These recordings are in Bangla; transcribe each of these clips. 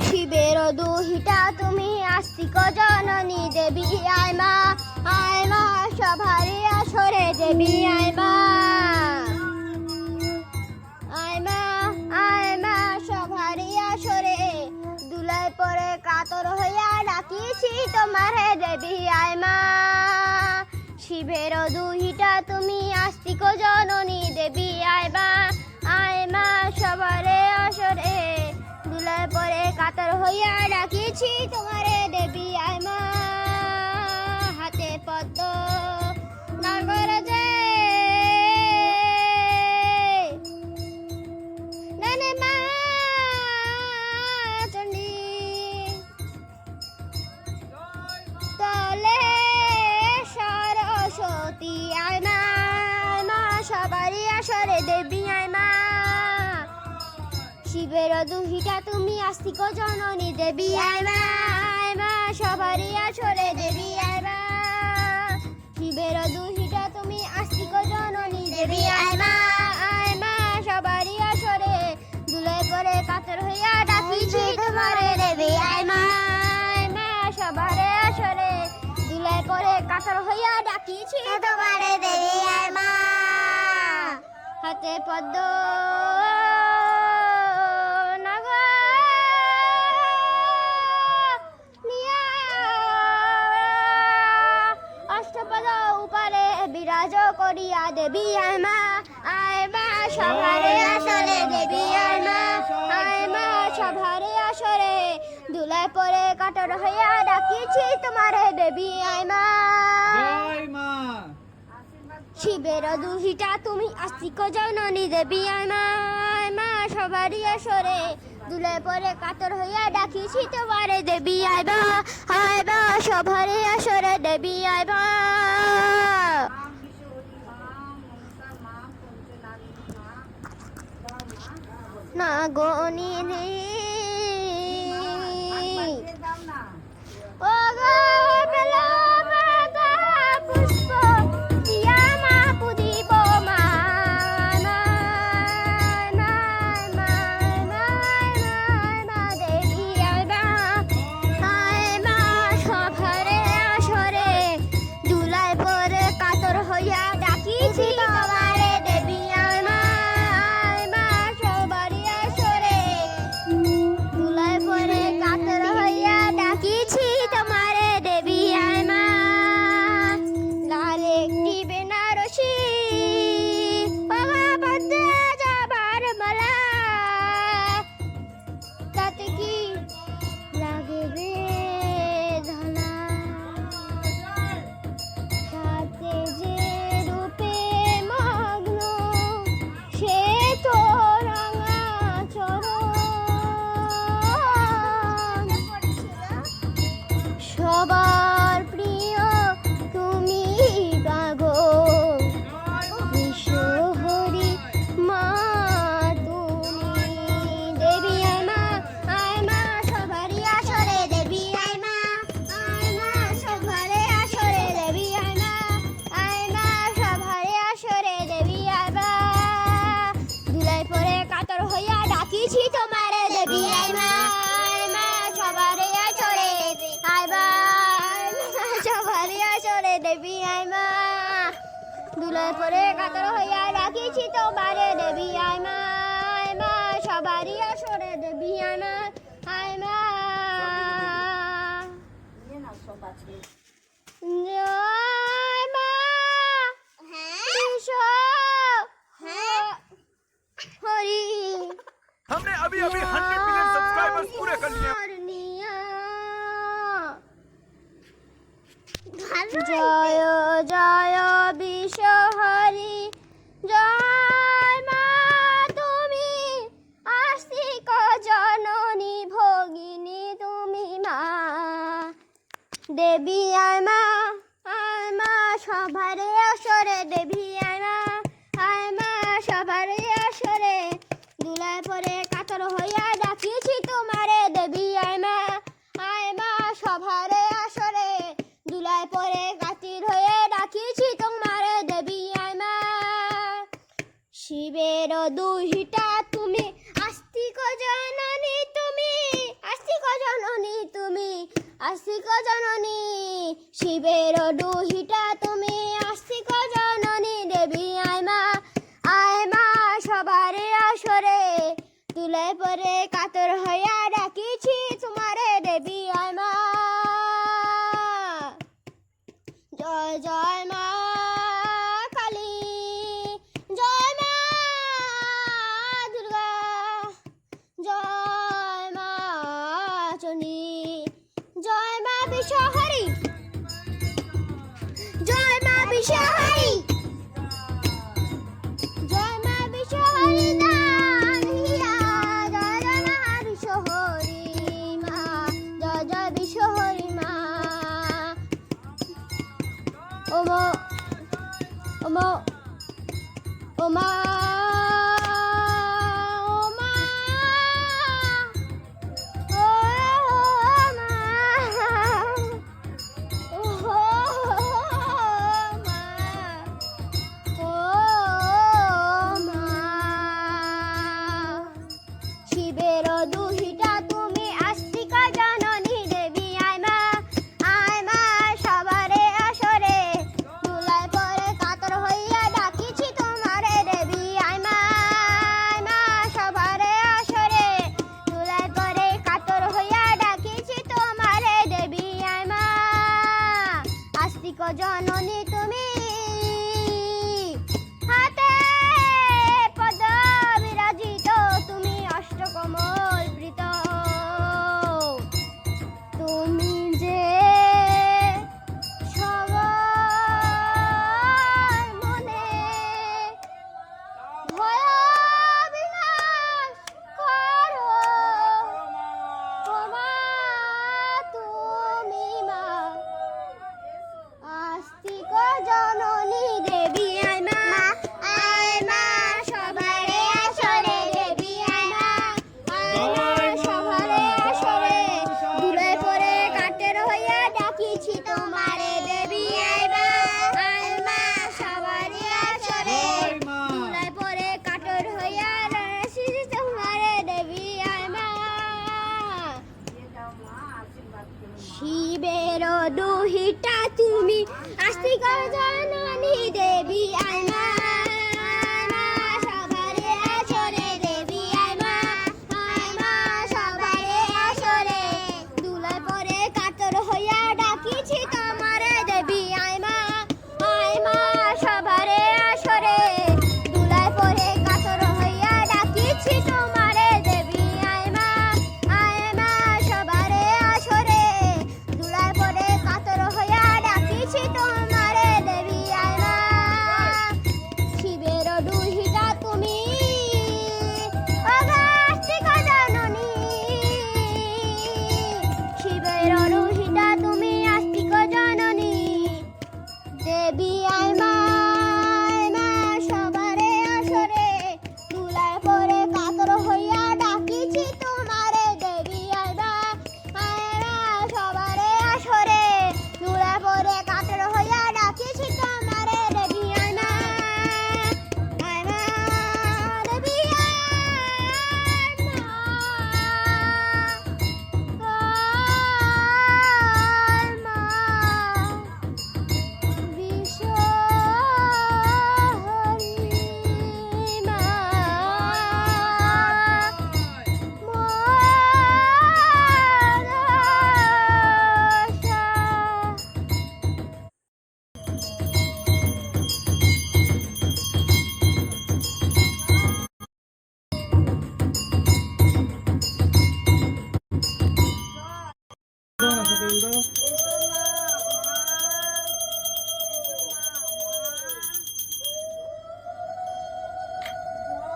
শিবের দুহিতা তুমি আস্তিক জননী দেবী আয় মা সভারে আসরে দেবী আয় মা সভারে আসরে দুলাই পরে কাতর হইয়া ডাকিছি তোমারে দেবী আয় মা শিবের দুহিতা তুমি আস্তিক জননী দেবী আয় মা সভারে আসরে দুলাই পরে কাতর হইয়া ডাকিছি তোমারে দেবী আয় মা হাতে পদ্ম নাগরাজে নানে মা চণ্ডী তলে সরস্বতী আয় মা সবারই আসরে দেবী আয় মা শিবের দুহিতা তুমি আস্তিক জননী দেবী আয় মা সবারই আসরে দেবী আয় মা শিবের দুহিতা তুমি আস্তিক জননী দেবী আয় মা সবারই আসরে দুলাই পরে কাতর হইয়া ডাকিছি তোমারে দেবী আয় মা সবারে আসরে দুলাই পরে কাতর হইয়া ডাকিছি তোমারে দেবী আয় মা হাতে পদ্ম বিরাজ করিয়া দেবী আয় মা সভারে আসরে দেবী আয় মা সভারে আসরে দুলাই পরে কাতর হইয়া ডাকিছি তোমারে দেবী আয় মা শিবের দুহিতা তুমি আস্তিক জননী দেবী আয় মা সভারে আসরে দুলাই পরে কাতর হইয়া ডাকিছি তোমারে দেবী আয় মা সভারে আসরে দেবী আয় মা নাগনি রে ও গো বেলা বাগা পুষ্প দিয়া মা পুদিব মা দেবী আয় মা সভারে আসরে দুলাই পরে কাতর হইয়া ডাকিছি তোমারে দেবী আয় মা সবারই আসরে দুলাই পরে কাতর হইয়া ডাকিছি তোমারে দেবী আয় মা লাল একটি বেনারসি বাবা বাঁধতে যাবার মালা তাতে কি লাগে রে ধলা তাতে যে রূপে মগ্ন সে তো রাঙা চরণ সবার প্রিয় তুমি গাগো বিশ্বহরি মা তুমি দেবী আয় মা সবারই আসরে দেবী আয় মা সবারে আসরে দেবী আয় মা সবারে আসরে দেবী আয় মা দুলাই পরে কাতর হইয়া ডাকিছি তোমারে দেবী আয় মা সবারে আসরে আয় মা সবারে আসরে দেবী আয় মা দুলাই পরে কাতর হইয়া ডাকিছি তোমারে দেবী আয় মা সবারই আসরে দেবী আয় মা জয় মা হরি हमने अभी अभी 100 मिलियन सब्सक्राइबर्स पूरे कर लिए জয় জয় বিশ্বহরি জয় মা তুমি আস্তিক জননী ভগিনী তুমি মা দেবী আয় মা সভারে আসরে দেবী আয় মা সভারে আসরে দুলাই পরে কাতর হইয়া ডাকিছি তোমারে দেবী আয় মা সভারে আসরে দুলাই পরে কাতির হয়ে ডাকিছি তোমারে দেবী আয় মা শিবের দুহিতা তুমি আস্তিক জননী তুমি আস্তিক জননী শিবের দুহিতা তুমি আস্তিক জননী দেবী আয় মা সবারে আসরে তুলে পরে কাতর হইয়া ডাকিছি তোমারে দেবী আয় মা জয় জয় মা কালী জয় মা দুর্গা জয় মা চণ্ডী জয় মা বিশ্বহরি জয় মা বিশ্বহরি জয় মা বিশ্বহরি নাম হিয়া জয় জয় মা বিশ্বহরি মা জয় জয় বিশ্বহরি মা ওমো ওমো ওমা ওমা ও মা ও মা ও মা শিবের দুহিতা তুমি আস্তিক জননী দেবী আয় মা সবারে আসরে দুলায় পরে কাতর হইয়া ডাকিছি তোমারে দেবী আয় মা সবারে আসরে দুলায় পরে কাতর হইয়া ডাকিছি তোমারে দেবী আয় মা আস্তিক জননী তুমি হাতে পদ বিরাজিত তুমি অষ্টকমল বৃত তুমি যে সবার মনে ভয় বিনাশ করো ও মা তুমি মা আস্তিক জননী দেবী আয় মা সবারে আসরে দেবী আয় মা সবারে আসরে দুলে পরে কাটের হইয়া ডাকিছি তোমারে দেবী আয় মা সবারে আসরে দুলে পরে কাটের হইয়া ডাকিছি তোমারে দেবী আয় মা শিবের দুহিতা তুমি আস্তিক জননী দেবী আয় মা সবারে আসরে দেবী আয় মা সবারে আসরে দুলায় পরে কাতর হইয়া ডাকিছি তোমারে দেবী আয় মা সবারে আসরে দুলায় পরে কাতর হইয়া ডাকিছি তোমারে দেবী আয় মা সবারে আসরে দুলায় পরে কাতর হইয়া ডাকিছি তোমারে দেবী আয় মা শিবের দুহিতা তুমি আস্তিক জননী শিবের দুহিতা তুমি আস্তিক জননী দেবী আয় মা সবারে আসরে দুলায় পরে কাতর হইয়া ডাকিছি তোমারে দেবী আয় মা সবারে আসরে দুলায় পরে কাতর হইয়া ডাকিছি তোমারে দেবী আয় মা দেবী আয় মা বিশ্বহরি মা মনসা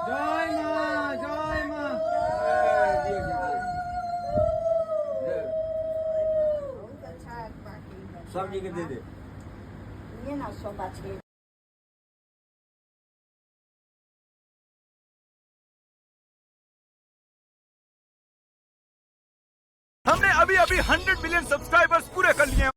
জয় মা জয় মা सब जी के दे दे ये ना सब আছে हमने अभी अभी 100 मिलियन सब्सक्राइबर्स पूरे कर लिए हैं।